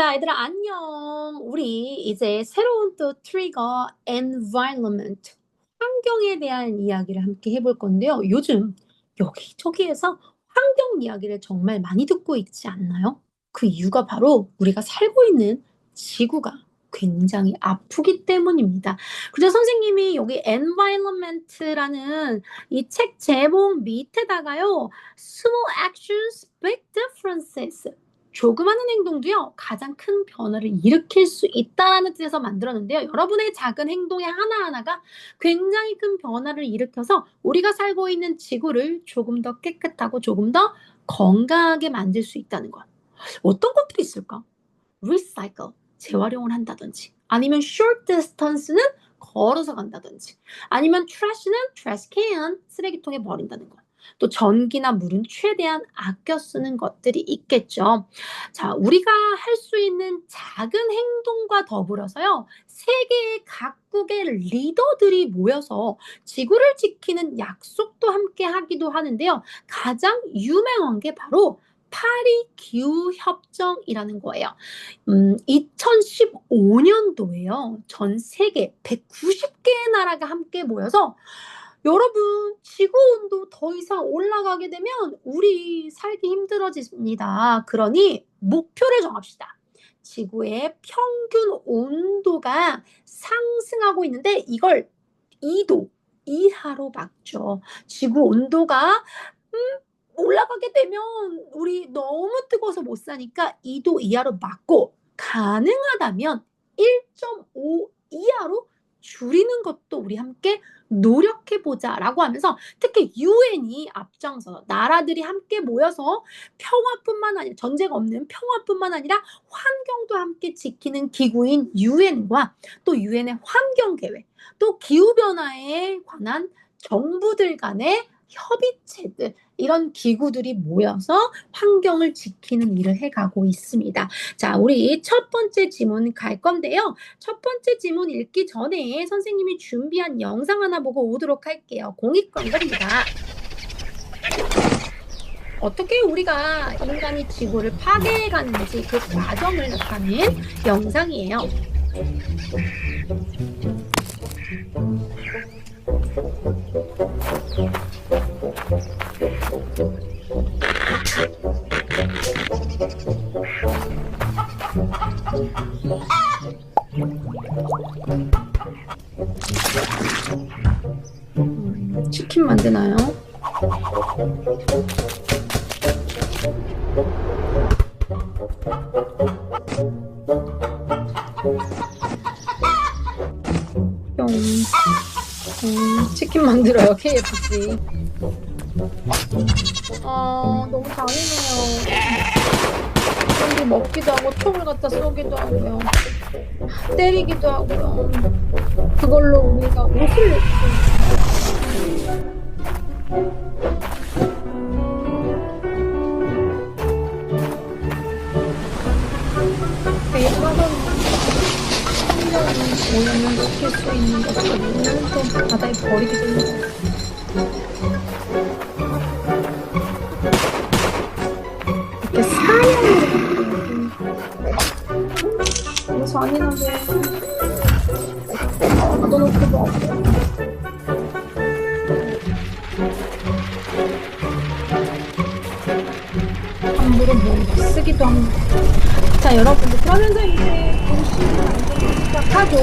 자, 얘들아, 안녕. 우리 이제 새로운 또 트리거 environment, 환경에 대한 이야기를 함께 해볼 건데요. 요즘 여기저기에서 환경 이야기를 정말 많이 듣고 있지 않나요? 그 이유가 바로 우리가 살고 있는 지구가 굉장히 아프기 때문입니다. 그래서 선생님이 여기 environment라는 이 책 제목 밑에다가요, small actions, big differences. 조그마한 행동도요, 가장 큰 변화를 일으킬 수 있다는 뜻에서 만들었는데요. 여러분의 작은 행동의 하나하나가 굉장히 큰 변화를 일으켜서 우리가 살고 있는 지구를 조금 더 깨끗하고 조금 더 건강하게 만들 수 있다는 것. 어떤 것들이 있을까? recycle, 재활용을 한다든지, 아니면 short distance는 걸어서 간다든지, 아니면 trash는 trash can, 쓰레기통에 버린다는 것. 또 전기나 물은 최대한 아껴 쓰는 것들이 있겠죠. 자, 우리가 할 수 있는 작은 행동과 더불어서요, 세계의 각국의 리더들이 모여서 지구를 지키는 약속도 함께 하기도 하는데요. 가장 유명한 게 바로 파리 기후 협정이라는 거예요. 2015년도에요. 전 세계 190개의 나라가 함께 모여서 여러분, 지구 온도 더 이상 올라가게 되면 우리 살기 힘들어집니다. 그러니 목표를 정합시다. 지구의 평균 온도가 상승하고 있는데 이걸 2도 이하로 막죠. 지구 온도가 올라가게 되면 우리 너무 뜨거워서 못 사니까 2도 이하로 막고 가능하다면 1.5 이하로 줄이는 것도 우리 함께 노력해보자라고 하면서 특히 유엔이 앞장서서 나라들이 함께 모여서 평화뿐만 아니라 전쟁 없는 평화뿐만 아니라 환경도 함께 지키는 기구인 유엔과 또 유엔의 환경계획 또 기후변화에 관한 정부들 간의 협의체들 이런 기구들이 모여서 환경을 지키는 일을 해가고 있습니다. 자, 우리 첫 번째 지문 갈 건데요. 첫 번째 지문 읽기 전에 선생님이 준비한 영상 하나 보고 오도록 할게요. 공익광고입니다. 어떻게 우리가 인간이 지구를 파괴해가는지 그 과정을 나타낸 영상이에요. 치킨 만드나요? 치킨 만들어요, KFC. 너무 잔인해요. 그런데 먹기도 하고 총을 갖다 쏘기도 하고요. 때리기도 하고요. 그걸로 우리가 옷을 하던 환경이 오염을 시킬 수 있는 것들을 또 바다에 버리게 됩니다. 이렇게 사연을 너무 잔인하게 가둬놓기도 하고 함부로 뭐 쓰기도 합니다. 자, 여러분들 그러면서 이제 도시 만들기 시작하죠.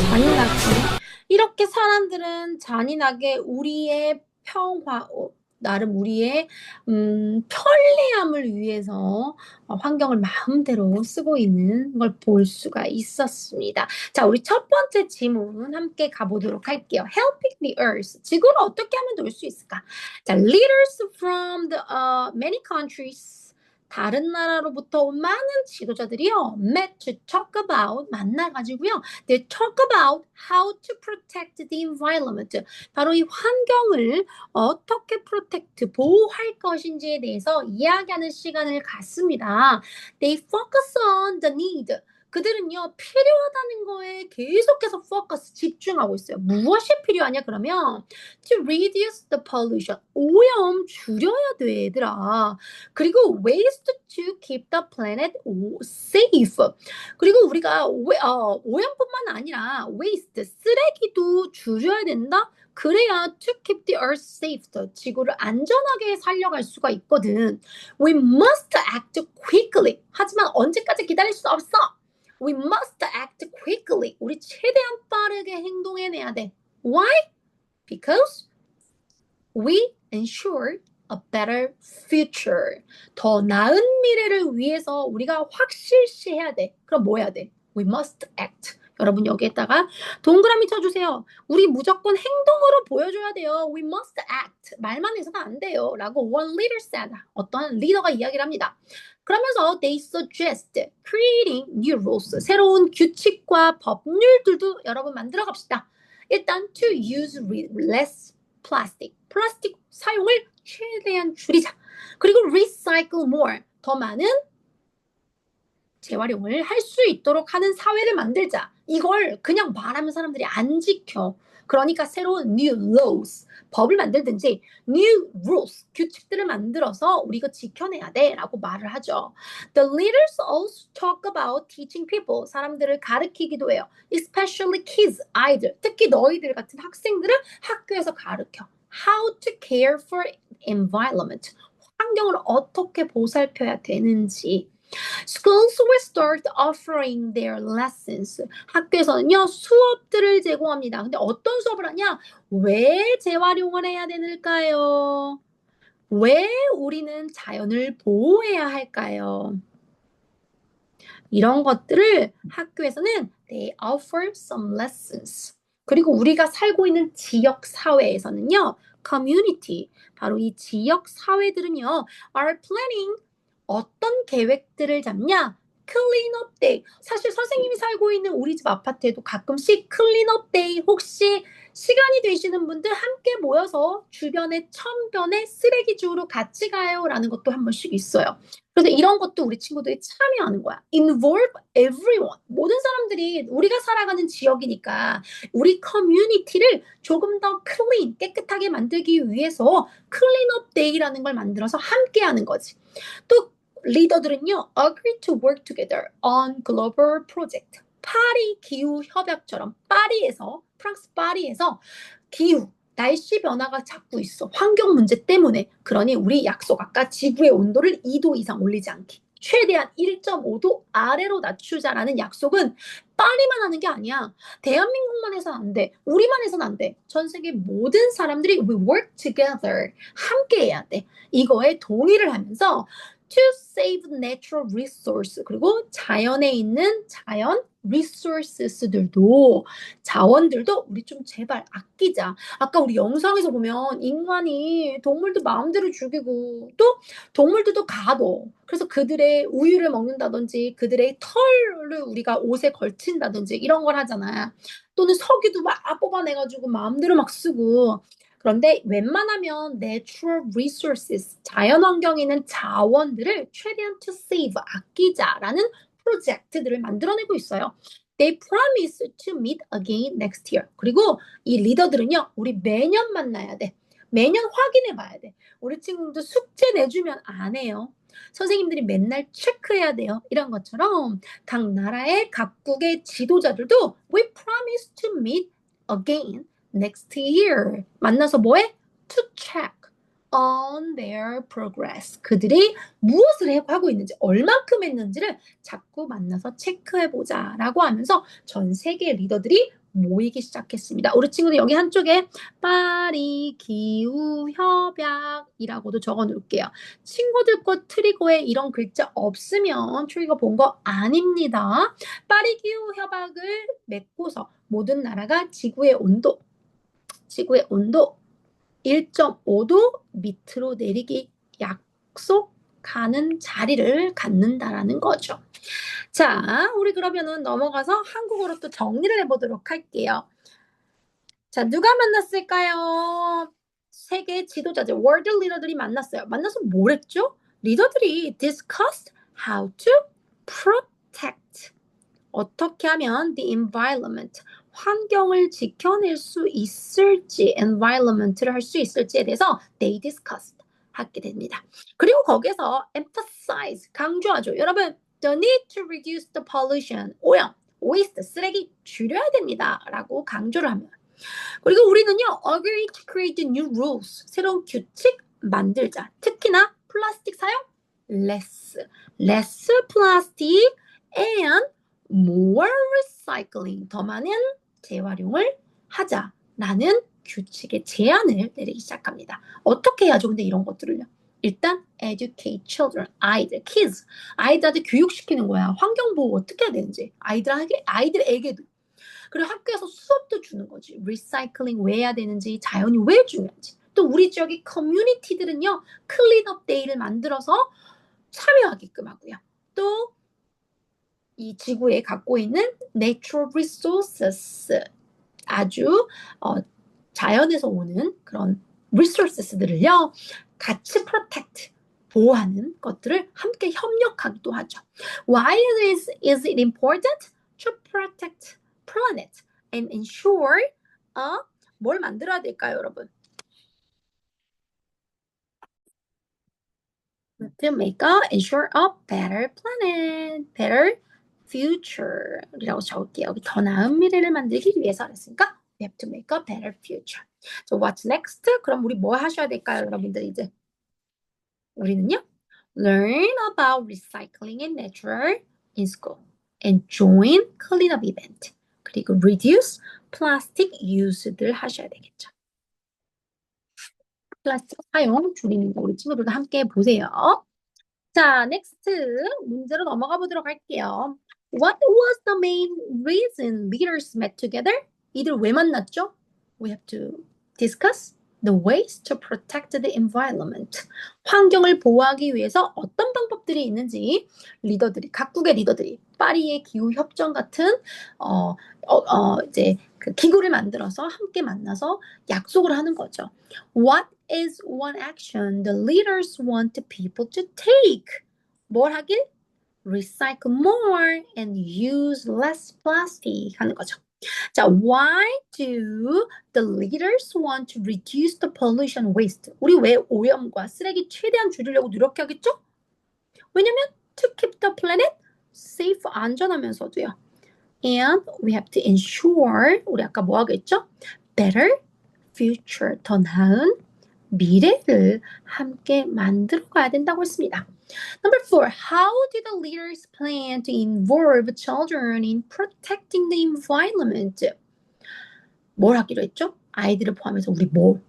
잔인하게 이렇게 사람들은 잔인하게 우리의 평화, 나름 우리의 편리함을 위해서 환경을 마음대로 쓰고 있는 걸 볼 수가 있었습니다. 자, 우리 첫 번째 질문 함께 가보도록 할게요. Helping the Earth. 지구를 어떻게 하면 도울 수 있을까? 자, leaders from the many countries 다른 나라로부터 온 많은 지도자들이요, met to talk about, 만나가지고요, they talk about how to protect the environment. 바로 이 환경을 어떻게 protect, 보호할 것인지에 대해서 이야기하는 시간을 갖습니다. They focus on the need. 그들은요, 필요하다는 거에 계속해서 focus, 집중하고 있어요. 무엇이 필요하냐, 그러면 to reduce the pollution. 오염 줄여야 돼, 얘들아. 그리고 ways to keep the planet safe. 그리고 우리가 오염뿐만 아니라 waste, 쓰레기도 줄여야 된다? 그래야 to keep the earth safe, 지구를 안전하게 살려갈 수가 있거든. We must act quickly. 하지만 언제까지 기다릴 수 없어. We must act quickly. 우리 최대한 빠르게 행동해내야 돼. Why? Because we ensure a better future. 더 나은 미래를 위해서 우리가 확실시해야 돼. 그럼 뭐 해야 돼? We must act. 여러분 여기에다가 동그라미 쳐주세요. 우리 무조건 행동으로 보여줘야 돼요. We must act. 말만 해서는 안 돼요. 라고 one leader said. 어떤 리더가 이야기를 합니다. 그러면서 they suggest creating new rules. 새로운 규칙과 법률들도 여러분 만들어 갑시다. 일단 to use less plastic. 플라스틱 사용을 최대한 줄이자. 그리고 recycle more. 더 많은 재활용을 할 수 있도록 하는 사회를 만들자. 이걸 그냥 말하면 사람들이 안 지켜. 그러니까 새로운 new laws, 법을 만들든지 new rules, 규칙들을 만들어서 우리 이거 지켜내야 돼 라고 말을 하죠. The leaders also talk about teaching people, 사람들을 가르치기도 해요. Especially kids, 아이들, 특히 너희들 같은 학생들을 학교에서 가르쳐. How to care for environment, 환경을 어떻게 보살펴야 되는지. Schools will start offering their lessons. 학교에서는요, 수업들을 제공합니다. 근데 어떤 수업을 하냐? 왜 재활용을 해야 되는가요? 왜 우리는 자연을 보호해야 할까요? 이런 것들을 학교에서는 they offer some lessons. 그리고 우리가 살고 있는 지역 사회에서는요, community, 바로 이 지역 사회들은요, are planning, 어떤 계획들을 잡냐? 클린업 데이. 사실 선생님이 살고 있는 우리 집 아파트에도 가끔씩 클린업 데이, 혹시 시간이 되시는 분들 함께 모여서 주변에 천변에 쓰레기 주우러 같이 가요 라는 것도 한 번씩 있어요. 그래서 이런 것도 우리 친구들이 참여하는 거야. Involve everyone. 모든 사람들이 우리가 살아가는 지역이니까 우리 커뮤니티를 조금 더 clean, 깨끗하게 만들기 위해서 클린업 데이라는 걸 만들어서 함께 하는 거지. 또 리더들은요, agree to work together on global project. 파리 기후 협약처럼 파리에서, 프랑스 파리에서 기후, 날씨 변화가 자꾸 있어. 환경 문제 때문에. 그러니 우리 약속, 아까 지구의 온도를 2도 이상 올리지 않기. 최대한 1.5도 아래로 낮추자라는 약속은 파리만 하는 게 아니야. 대한민국만 해서는 안 돼. 우리만 해서는 안 돼. 전 세계 모든 사람들이 we work together. 함께 해야 돼. 이거에 동의를 하면서 to save natural resource, 그리고 자연에 있는 자연 resources들도, 자원들도 우리 좀 제발 아끼자. 아까 우리 영상에서 보면 인간이 동물도 마음대로 죽이고 또 동물들도 가둬. 그래서 그들의 우유를 먹는다든지 그들의 털을 우리가 옷에 걸친다든지 이런 걸 하잖아. 또는 석유도 막 뽑아내가지고 마음대로 막 쓰고. 그런데 웬만하면 natural resources, 자연환경에 있는 자원들을 최대한 to save, 아끼자라는 프로젝트들을 만들어내고 있어요. They promise to meet again next year. 그리고 이 리더들은요, 우리 매년 만나야 돼. 매년 확인해 봐야 돼. 우리 친구들 숙제 내주면 안 해요. 선생님들이 맨날 체크해야 돼요. 이런 것처럼 각 나라의 각국의 지도자들도 we promise to meet again next year. 만나서 뭐해? To check on their progress. 그들이 무엇을 하고 있는지, 얼만큼 했는지를 자꾸 만나서 체크해보자 라고 하면서 전 세계 리더들이 모이기 시작했습니다. 우리 친구들 여기 한쪽에 파리 기후협약이라고도 적어 놓을게요. 친구들 거 트리거에 이런 글자 없으면 트리거 본 거 아닙니다. 파리 기후협약을 맺고서 모든 나라가 지구의 온도 1.5도 밑으로 내리기 약속 가는 자리를 갖는다라는 거죠. 자, 우리 그러면은 넘어가서 한국어로 또 정리를 해보도록 할게요. 자, 누가 만났을까요? 세계 지도자들, 월드 리더들이 만났어요. 만나서 뭘 했죠? 리더들이 discussed how to protect. 어떻게 하면 the environment, 환경을 지켜낼 수 있을지, environment를 할 수 있을지에 대해서 they discussed 하게 됩니다. 그리고 거기서 emphasize, 강조하죠. 여러분, the need to reduce the pollution, 오염, waste, 쓰레기 줄여야 됩니다. 라고 강조를 합니다. 그리고 우리는요, agree to create new rules, 새로운 규칙 만들자. 특히나 플라스틱 사용 less plastic and more recycling, 더 많은 재활용을 하자라는 규칙의 제안을 내리기 시작합니다. 어떻게 해야죠? 근데 이런 것들을요. 일단 educate children, 아이들, kids, 아이들한테 교육시키는 거야. 환경보호 어떻게 해야 되는지 아이들에게도. 그리고 학교에서 수업도 주는 거지. 리사이클링 왜 해야 되는지, 자연이 왜 중요한지. 또 우리 지역의 커뮤니티들은요, 클린업 데이를 만들어서 참여하게끔 하고요. 또 이 지구에 갖고 있는 natural resources, 아주 자연에서 오는 그런 resources들을요, 같이 protect, 보호하는 것들을 함께 협력하기도 하죠. Why is it important to protect planet and ensure 뭘 만들어야 될까요, 여러분? To make ensure a better planet, better future이라고 적을게요. 여기 더 나은 미래를 만들기 위해서 그랬으니까 we have to make a better future. So what's next? 그럼 우리 뭐 하셔야 될까요, 여러분들 이제? 우리는요, learn about recycling and nature in school and join cleanup event. 그리고 reduce plastic use들 하셔야 되겠죠. 플라스틱 사용 줄이는 거 우리 친구들도 함께 보세요. 자, next 문제로 넘어가 보도록 할게요. What was the main reason leaders met together? 이들 왜 만났죠? We have to discuss the ways to protect the environment. 환경을 보호하기 위해서 어떤 방법들이 있는지 리더들이, 각국의 리더들이 파리의 기후 협정 같은 이제 그 기구를 만들어서 함께 만나서 약속을 하는 거죠. What is one action the leaders want people to take? 뭘 하길? Recycle more and use less plastic 하는 거죠. 자, why do the leaders want to reduce the pollution waste? 우리 왜 오염과 쓰레기 최대한 줄이려고 노력하겠죠? 왜냐면 to keep the planet safe, 안전하면서도요. And we have to ensure, 우리 아까 뭐 하겠죠? Better future, 더 나은 미래를 함께 만들어 가야 된다고 했습니다. Number 4, how did the leaders plan to involve children in protecting the environment? 뭘 하기로 했죠? 아이들을 포함해서 우리 뭐?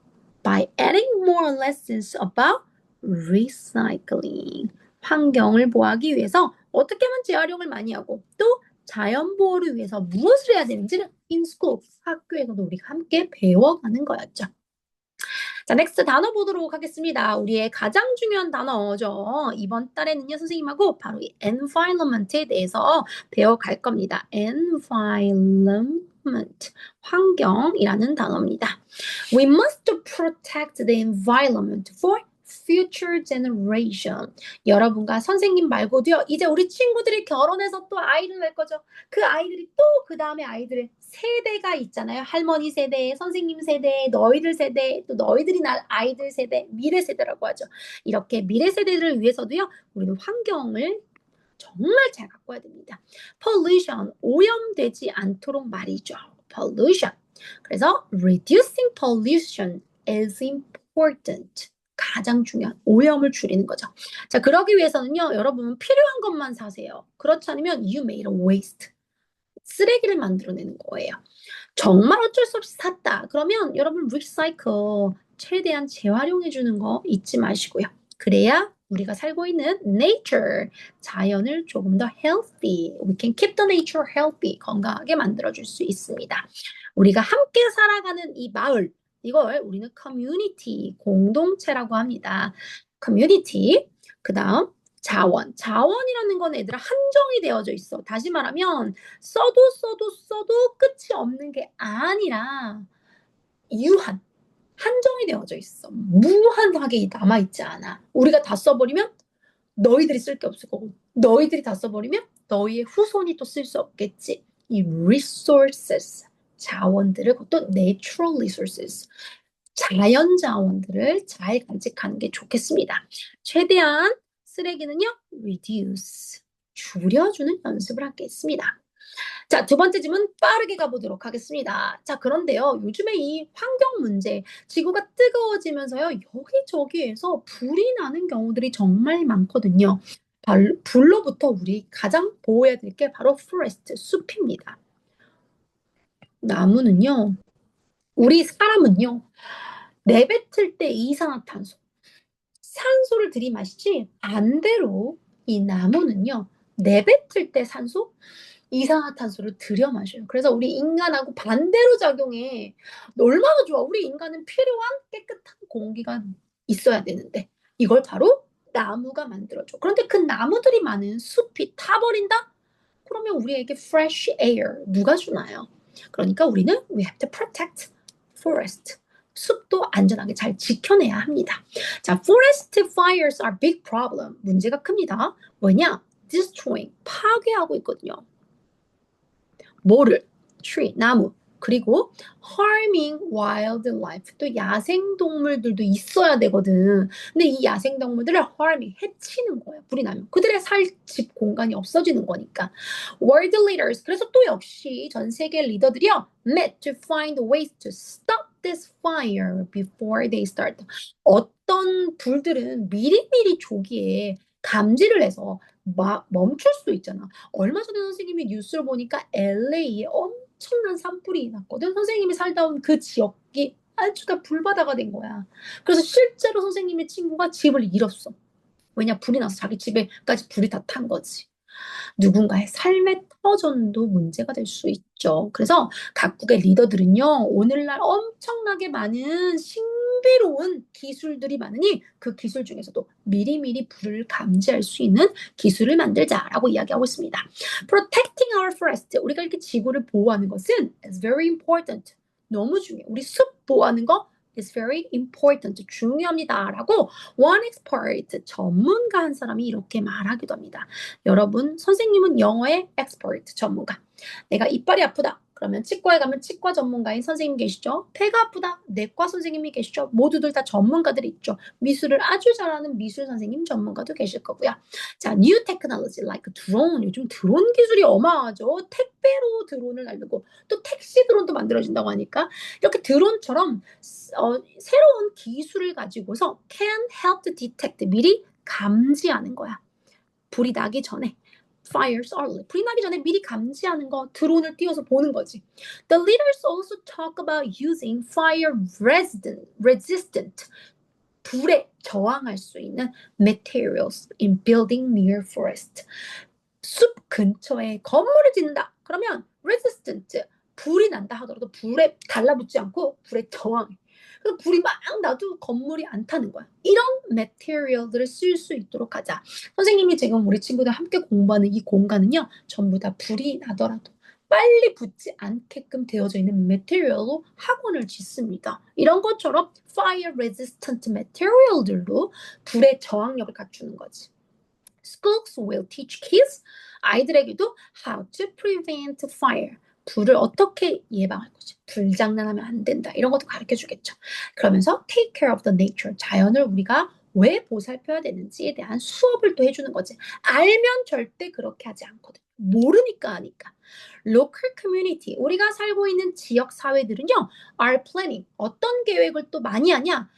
By adding more lessons about recycling. 환경을 보호하기 위해서 어떻게 하면 재활용을 많이 하고 또 자연 보호를 위해서 무엇을 해야 되는지를 in school, 학교에서도 우리가 함께 배워가는 거였죠. 자, 넥스트 단어 보도록 하겠습니다. 우리의 가장 중요한 단어죠. 이번 달에는요, 선생님하고 바로 이 environment에 대해서 배워갈 겁니다. environment, 환경이라는 단어입니다. We must protect the environment for future generation. 여러분과 선생님 말고도요, 이제 우리 친구들이 결혼해서 또 아이를 낳을 거죠. 그 아이들이 또 그 다음에 아이들의 세대가 있잖아요. 할머니 세대, 선생님 세대, 너희들 세대, 또 너희들이 낳을 아이들 세대, 미래 세대라고 하죠. 이렇게 미래 세대들을 위해서도요, 우리는 환경을 정말 잘 가꿔야 됩니다. pollution, 오염되지 않도록 말이죠. pollution. 그래서 reducing pollution is important. 가장 중요한 오염을 줄이는 거죠. 자, 그러기 위해서는요, 여러분 필요한 것만 사세요. 그렇지 않으면 you made a waste. 쓰레기를 만들어내는 거예요. 정말 어쩔 수 없이 샀다. 그러면 여러분 리사이클, 최대한 재활용해주는 거 잊지 마시고요. 그래야 우리가 살고 있는 nature, 자연을 조금 더 healthy, we can keep the nature healthy, 건강하게 만들어줄 수 있습니다. 우리가 함께 살아가는 이 마을, 이걸 우리는 community, 공동체라고 합니다. community, 그 다음 자원. 자원이라는 건 얘들아 한정이 되어져 있어. 다시 말하면 써도 끝이 없는 게 아니라 유한, 한정이 되어져 있어. 무한하게 남아있지 않아. 우리가 다 써버리면 너희들이 쓸 게 없을 거고, 너희들이 다 써버리면 너희의 후손이 또 쓸 수 없겠지. 이 resources, 자원들을, 그것도 natural resources, 자연 자원들을 잘 간직하는 게 좋겠습니다. 최대한 쓰레기는요, reduce, 줄여주는 연습을 하겠습니다. 자, 두 번째 질문 빠르게 가보도록 하겠습니다. 자, 그런데요, 요즘에 이 환경 문제, 지구가 뜨거워지면서요, 여기저기에서 불이 나는 경우들이 정말 많거든요. 불로부터 우리 가장 보호해야 될 게 바로 forest, 숲입니다. 나무는요, 우리 사람은요, 내뱉을 때 이산화탄소, 산소를 들이마시지 반대로 이 나무는요, 내뱉을 때 산소, 이산화탄소를 들여 마셔요. 그래서 우리 인간하고 반대로 작용해. 얼마나 좋아. 우리 인간은 필요한 깨끗한 공기가 있어야 되는데 이걸 바로 나무가 만들어줘. 그런데 그 나무들이 많은 숲이 타버린다? 그러면 우리에게 fresh air 누가 주나요? 그러니까 우리는 we have to protect forest. 숲도 안전하게 잘 지켜내야 합니다. 자, forest fires are big problem. 문제가 큽니다. 뭐냐? destroying, 파괴하고 있거든요. 뭐를? tree, 나무. 그리고 harming wildlife, 또 야생동물들도 있어야 되거든. 근데 이 야생동물들을 harming, 해치는 거야. 불이 나면. 그들의 살 집 공간이 없어지는 거니까. World leaders, 그래서 또 역시 전 세계 리더들이요, met to find ways to stop this fire before they start. 어떤 불들은 미리미리 조기에 감지를 해서 멈출 수 있잖아. 얼마 전에 선생님이 뉴스를 보니까 LA에 엄청난 산불이 났거든. 선생님이 살다 온 그 지역이 아주 다 불바다가 된 거야. 그래서 실제로 선생님의 친구가 집을 잃었어. 왜냐? 불이 나서 자기 집에까지 불이 다 탄 거지. 누군가의 삶의 터전도 문제가 될 수 있죠. 그래서 각국의 리더들은요, 오늘날 엄청나게 많은 신비로운 기술들이 많으니 그 기술 중에서도 미리미리 불을 감지할 수 있는 기술을 만들자라고 이야기하고 있습니다. Protecting our forest, 우리가 이렇게 지구를 보호하는 것은 is very important. 너무 중요해. 우리 숲 보호하는 거 is very important. 중요합니다. 라고 one expert, 전문가 한 사람이 이렇게 말하기도 합니다. 여러분, 선생님은 영어의 expert, 전문가. 내가 이빨이 아프다. 그러면 치과에 가면 치과 전문가인 선생님 계시죠? 폐가 아프다. 내과 선생님이 계시죠? 모두들 다 전문가들이 있죠. 미술을 아주 잘하는 미술 선생님 전문가도 계실 거고요. 자, new technology like drone. 요즘 드론 기술이 어마어마하죠. 택배로 드론을 날리고 또 택시 드론도 만들어진다고 하니까 이렇게 드론처럼 새로운 기술을 가지고서 can help to detect, 미리 감지하는 거야. 불이 나기 전에. Fires early. 불이 나기 전에 미리 감지하는 거, 드론을 띄워서 보는 거지. The leaders also talk about using fire resistant, 불에 저항할 수 있는 materials in building near forest. 숲 근처에 건물을 짓는다. 그러면 resistant, 불이 난다 하더라도 불에 달라붙지 않고 불에 저항해. 그래서 불이 막 나도 건물이 안 타는 거야. 이런 메테리얼들을 쓸 수 있도록 하자. 선생님이 지금 우리 친구들 함께 공부하는 이 공간은요, 전부 다 불이 나더라도 빨리 붙지 않게끔 되어져 있는 메테리얼로 학원을 짓습니다. 이런 것처럼 fire resistant material들로 불의 저항력을 갖추는 거지. Schools will teach kids, 아이들에게도 how to prevent fire, 불을 어떻게 예방할 거지. 불장난하면 안 된다. 이런 것도 가르쳐 주겠죠. 그러면서 take care of the nature, 자연을 우리가 왜 보살펴야 되는지에 대한 수업을 또 해주는 거지. 알면 절대 그렇게 하지 않거든. 모르니까 하니까. Local community, 우리가 살고 있는 지역 사회들은요, are planning, 어떤 계획을 또 많이 하냐.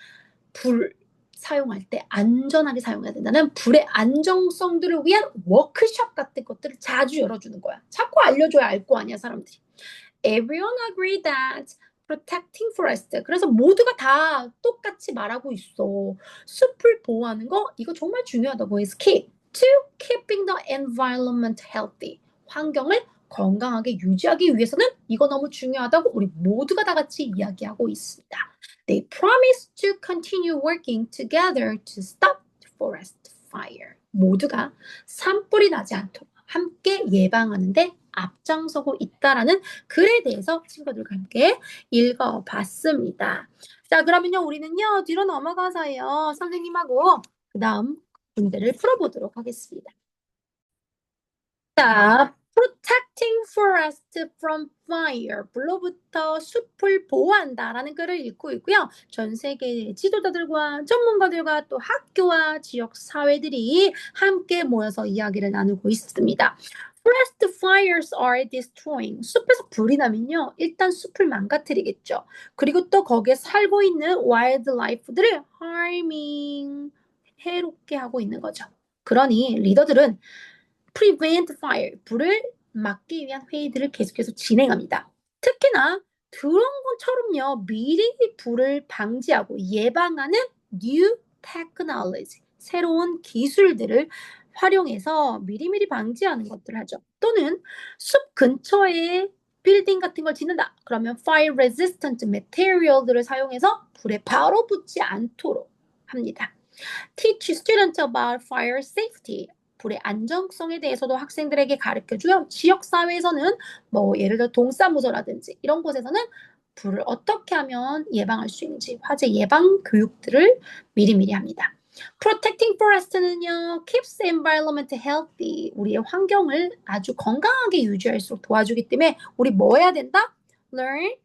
불 사용할 때 안전하게 사용해야 된다는 불의 안정성들을 위한 워크숍 같은 것들을 자주 열어주는 거야. 자꾸 알려줘야 알 거 아니야, 사람들이. Everyone agree that protecting forest. 그래서 모두가 다 똑같이 말하고 있어. 숲을 보호하는 거, 이거 정말 중요하다고. is key to keeping the environment healthy. 환경을 건강하게 유지하기 위해서는 이거 너무 중요하다고 우리 모두가 다 같이 이야기하고 있습니다. They promise to continue working together to stop forest fire. 모두가 산불이 나지 않도록 함께 예방하는데 앞장서고 있다라는 글에 대해서 친구들과 함께 읽어봤습니다. 자, 그러면요, 우리는요, 뒤로 넘어가서요, 선생님하고 그 다음 문제를 풀어보도록 하겠습니다. 자, protecting forest from fire. 불로부터 숲을 보호한다라는 글을 읽고 있고요. 전 세계 지도자들과 전문가들과 또 학교와 지역 사회들이 함께 모여서 이야기를 나누고 있습니다. Forest fires are destroying. 숲에서 불이 나면요, 일단 숲을 망가뜨리겠죠. 그리고 또 거기에 살고 있는 wildlife들을 harming, 해롭게 하고 있는 거죠. 그러니 리더들은 prevent fire, 불을 막기 위한 회의들을 계속해서 진행합니다. 특히나 드론처럼요, 미리 불을 방지하고 예방하는 new technology, 새로운 기술들을 활용해서 미리미리 방지하는 것들을 하죠. 또는 숲 근처에 빌딩 같은 걸 짓는다. 그러면 fire resistant material들을 사용해서 불에 바로 붙지 않도록 합니다. Teach students about fire safety. 불의 안정성에 대해서도 학생들에게 가르쳐줘요. 지역사회에서는 뭐 예를 들어 동사무소라든지 이런 곳에서는 불을 어떻게 하면 예방할 수 있는지 화재 예방 교육들을 미리미리 합니다. Protecting forest는요, keeps the environment healthy. 우리의 환경을 아주 건강하게 유지할수록 도와주기 때문에 우리 뭐 해야 된다? Learn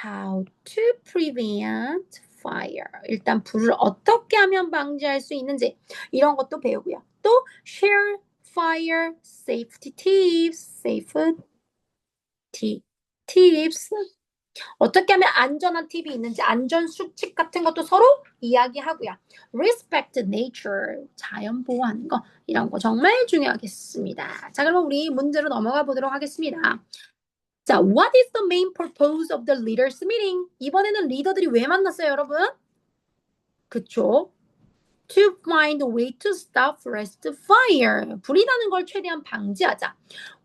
how to prevent fire. 일단 불을 어떻게 하면 방지할 수 있는지 이런 것도 배우고요. 또 share fire safety tips. 어떻게 하면 안전한 팁이 있는지 안전 수칙 같은 것도 서로 이야기하고요. Respect nature, 자연 보호하는 거 이런 거 정말 중요하겠습니다. 자, 그러면 우리 문제로 넘어가 보도록 하겠습니다. 자, what is the main purpose of the leaders meeting? 이번에는 리더들이 왜 만났어요, 여러분? 그쵸? To find a way to stop forest fire. 불이 나는 걸 최대한 방지하자.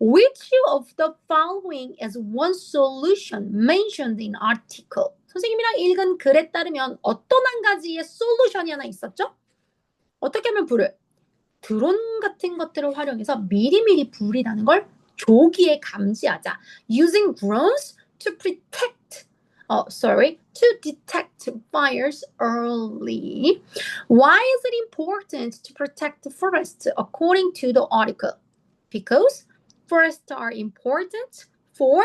Which of the following is one solution mentioned in article? 선생님이랑 읽은 글에 따르면 어떤 한 가지의 솔루션이 하나 있었죠? 어떻게 하면 불을? 드론 같은 것들을 활용해서 미리미리 불이 나는 걸 조기에 감지하자. Using drones to detect fires early. Why is it important to protect the forest according to the article? Because forests are important for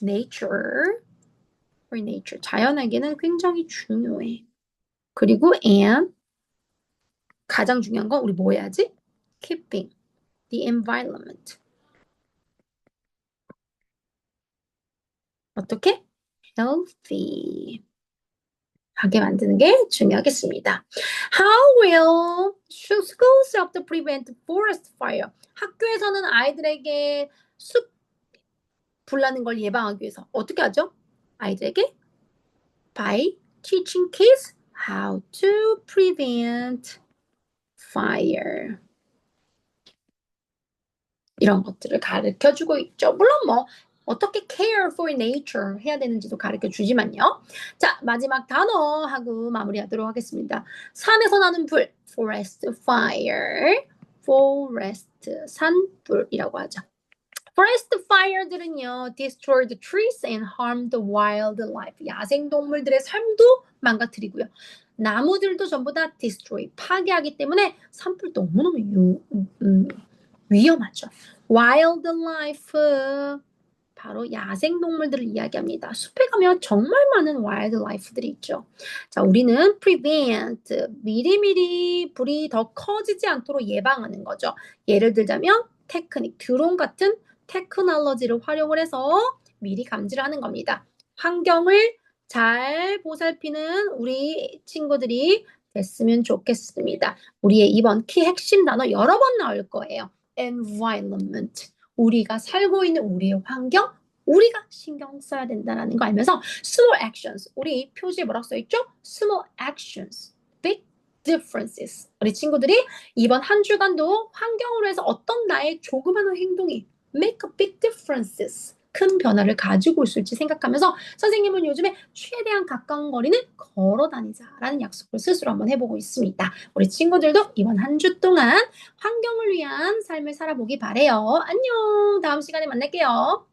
nature. 자연에게는 굉장히 중요해. 그리고 and 가장 중요한 건 우리 뭐 해야지? Keeping the environment. 어떻게? Healthy. 하게 만드는 게 중요하겠습니다. How will schools help to prevent forest fire? 학교에서는 아이들에게 숲 불나는 걸 예방하기 위해서 어떻게 하죠? 아이들에게 by teaching kids how to prevent fire. 이런 것들을 가르쳐주고 있죠. 물론 뭐 어떻게 care for nature 해야 되는지도 가르쳐주지만요. 자, 마지막 단어하고 마무리하도록 하겠습니다. 산에서 나는 불, forest fire, forest, 산불이라고 하죠. Forest fire들은요, destroy the trees and harm the wildlife. 야생동물들의 삶도 망가뜨리고요. 나무들도 전부 다 destroy, 파괴하기 때문에 산불 너무너무 위험하죠. wildlife, 바로 야생동물들을 이야기합니다. 숲에 가면 정말 많은 wildlife들이 있죠. 자, 우리는 prevent, 미리미리 불이 더 커지지 않도록 예방하는 거죠. 예를 들자면 테크닉, 드론 같은 테크놀로지를 활용을 해서 미리 감지를 하는 겁니다. 환경을 잘 보살피는 우리 친구들이 됐으면 좋겠습니다. 우리의 이번 키 핵심 단어 여러 번 나올 거예요. environment. 우리가 살고 있는 우리의 환경, 우리가 신경 써야 된다는 거 알면서 small actions. 우리 표지에 뭐라고 써있죠? small actions. big differences. 우리 친구들이 이번 한 주간도 환경으로 해서 어떤 나의 조그마한 행동이 make a big differences. 큰 변화를 가지고 올 수 있을지 생각하면서 선생님은 요즘에 최대한 가까운 거리는 걸어 다니자라는 약속을 스스로 한번 해보고 있습니다. 우리 친구들도 이번 한 주 동안 환경을 위한 삶을 살아보기 바래요. 안녕. 다음 시간에 만날게요.